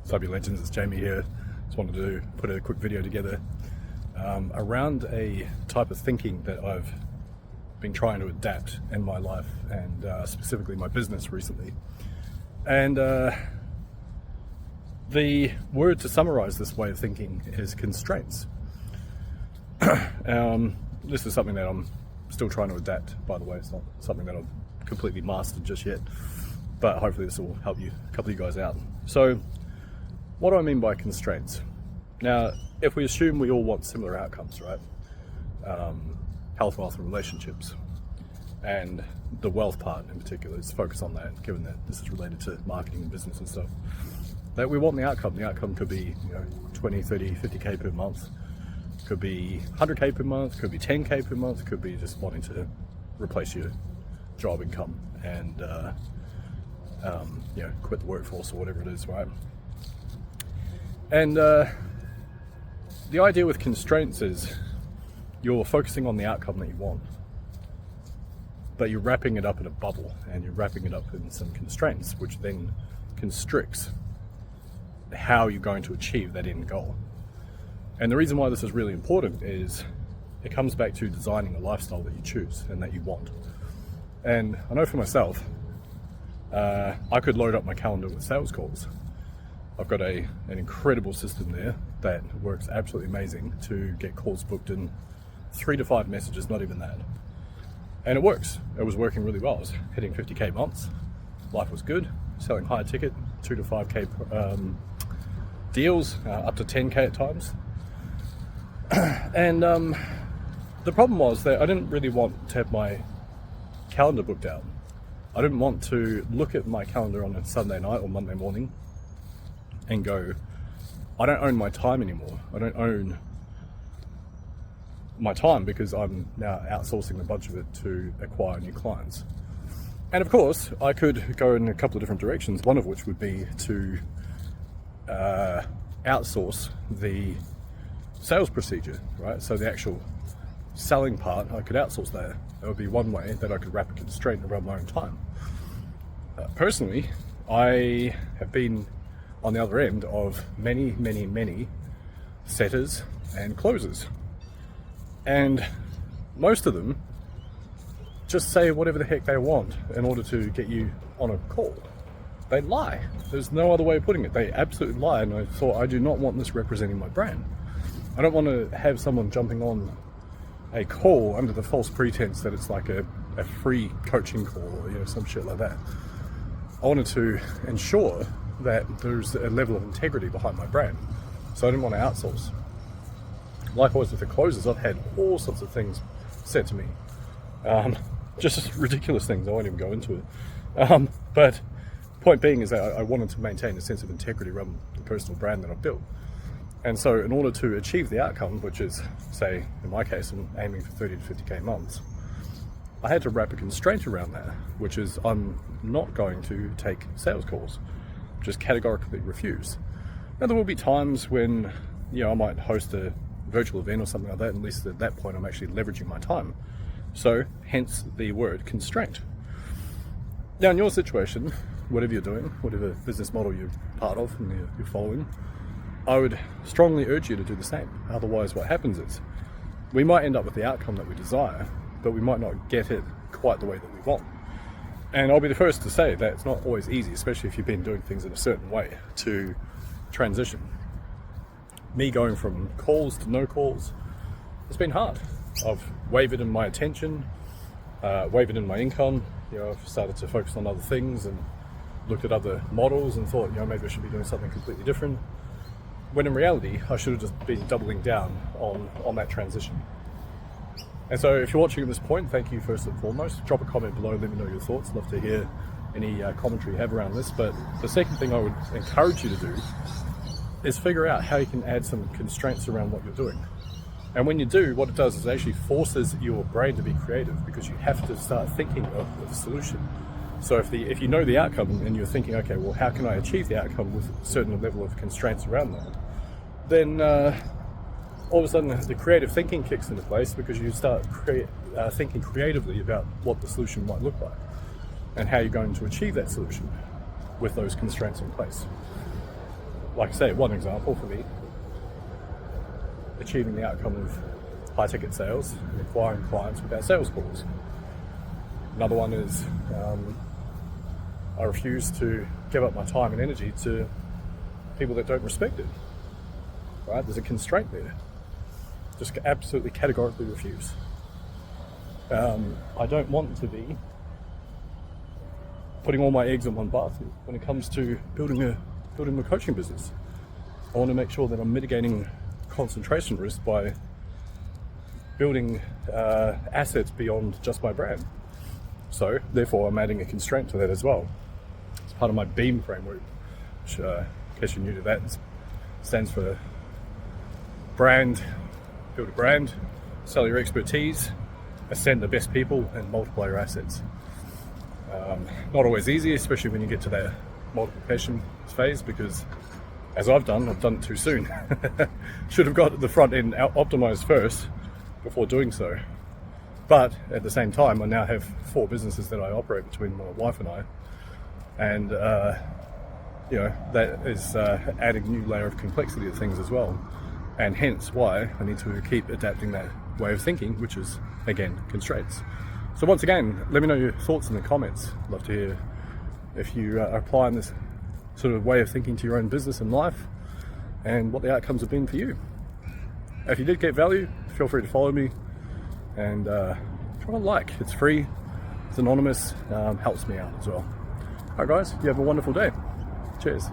Sup, you legends, it's Jamie here. Just wanted to put a quick video together around a type of thinking that I've been trying to adapt in my life and specifically my business recently. And the word to summarize this way of thinking is constraints. This is something that I'm still trying to adapt, by the way. It's not something that I've completely mastered just yet, but hopefully this will help you, a couple of you guys out. So what do I mean by constraints? Now, if we assume we all want similar outcomes, right? Health, wealth, and relationships, and the wealth part in particular is focused on that, given that this is related to marketing and business and stuff. That we want the outcome. The outcome could be 20, 30, 50k per month, could be 100k per month, could be 10k per month, could be just wanting to replace your job income and quit the workforce or whatever it is, right? And the idea with constraints is you're focusing on the outcome that you want, but you're wrapping it up in a bubble and you're wrapping it up in some constraints, which then constricts how you're going to achieve that end goal. And the reason why this is really important is it comes back to designing a lifestyle that you choose and that you want. And I know for myself, I could load up my calendar with sales calls. I've got an incredible system there that works absolutely amazing to get calls booked in 3 to 5 messages, not even that. And it works. It was working really well. I was hitting 50k months. Life was good. Selling high ticket, 2 to 5k deals, up to 10k at times. And the problem was that I didn't really want to have my calendar booked out. I didn't want to look at my calendar on a Sunday night or Monday morning and go, I don't own my time anymore. I don't own my time because I'm now outsourcing a bunch of it to acquire new clients. And of course, I could go in a couple of different directions, one of which would be to outsource the sales procedure, right? So the actual selling part, I could outsource that. That would be one way that I could wrap a constraint around my own time. Personally, I have been on the other end of many setters and closers. And most of them just say whatever the heck they want in order to get you on a call. They lie. There's no other way of putting it. They absolutely lie. And I thought, I do not want this representing my brand. I don't want to have someone jumping on a call under the false pretense that it's like a free coaching call or some shit like that. I wanted to ensure that there's a level of integrity behind my brand. So I didn't want to outsource. Likewise with the closers, I've had all sorts of things said to me. Just ridiculous things, I won't even go into it. But point being is that I wanted to maintain a sense of integrity around the personal brand that I've built. And so in order to achieve the outcome, which is, say, in my case, I'm aiming for 30 to 50k months, I had to wrap a constraint around that, which is I'm not going to take sales calls. Just categorically refuse. Now there will be times when I might host a virtual event or something like that, and at least at that point I'm actually leveraging my time. So hence the word constraint. Now in your situation, whatever you're doing, whatever business model you're part of and you're following, I would strongly urge you to do the same. Otherwise what happens is we might end up with the outcome that we desire, but we might not get it quite the way that we want. And I'll be the first to say that it's not always easy, especially if you've been doing things in a certain way, to transition. Me going from calls to no calls, it's been hard. I've wavered in my attention, wavered in my income. I've started to focus on other things and looked at other models and thought, maybe I should be doing something completely different. When in reality, I should have just been doubling down on that transition. And so if you're watching at this point, thank you first and foremost. Drop a comment below, let me know your thoughts. Love to hear any commentary you have around this. But the second thing I would encourage you to do is figure out how you can add some constraints around what you're doing. And when you do, what it does is it actually forces your brain to be creative, because you have to start thinking of the solution. So if you know the outcome and you're thinking, okay, well, how can I achieve the outcome with a certain level of constraints around that? Then all of a sudden the creative thinking kicks into place, because you start thinking creatively about what the solution might look like and how you're going to achieve that solution with those constraints in place. like I say, one example for me, achieving the outcome of high ticket sales and acquiring clients without sales calls. Another one is I refuse to give up my time and energy to people that don't respect it. Right? There's a constraint there. Just absolutely categorically refuse. I don't want to be putting all my eggs in one basket when it comes to building a coaching business. I want to make sure that I'm mitigating concentration risk by building assets beyond just my brand. So therefore I'm adding a constraint to that as well. It's part of my BEAM framework, which in case you're new to that, stands for brand, build a brand, sell your expertise, ascend the best people, and multiply your assets. Not always easy, especially when you get to that multiplication phase, because as I've done it too soon. Should have got the front end optimized first before doing so. But at the same time, I now have 4 businesses that I operate between my wife and I, and that is adding a new layer of complexity to things as well, and hence why I need to keep adapting that way of thinking, which is again constraints. So once again, let me know your thoughts in the comments. I'd love to hear if you are applying this sort of way of thinking to your own business and life, and what the outcomes have been for you. If you did get value, feel free to follow me, and try to like. It's free, it's anonymous, helps me out as well. Alright guys, you have a wonderful day. Cheers.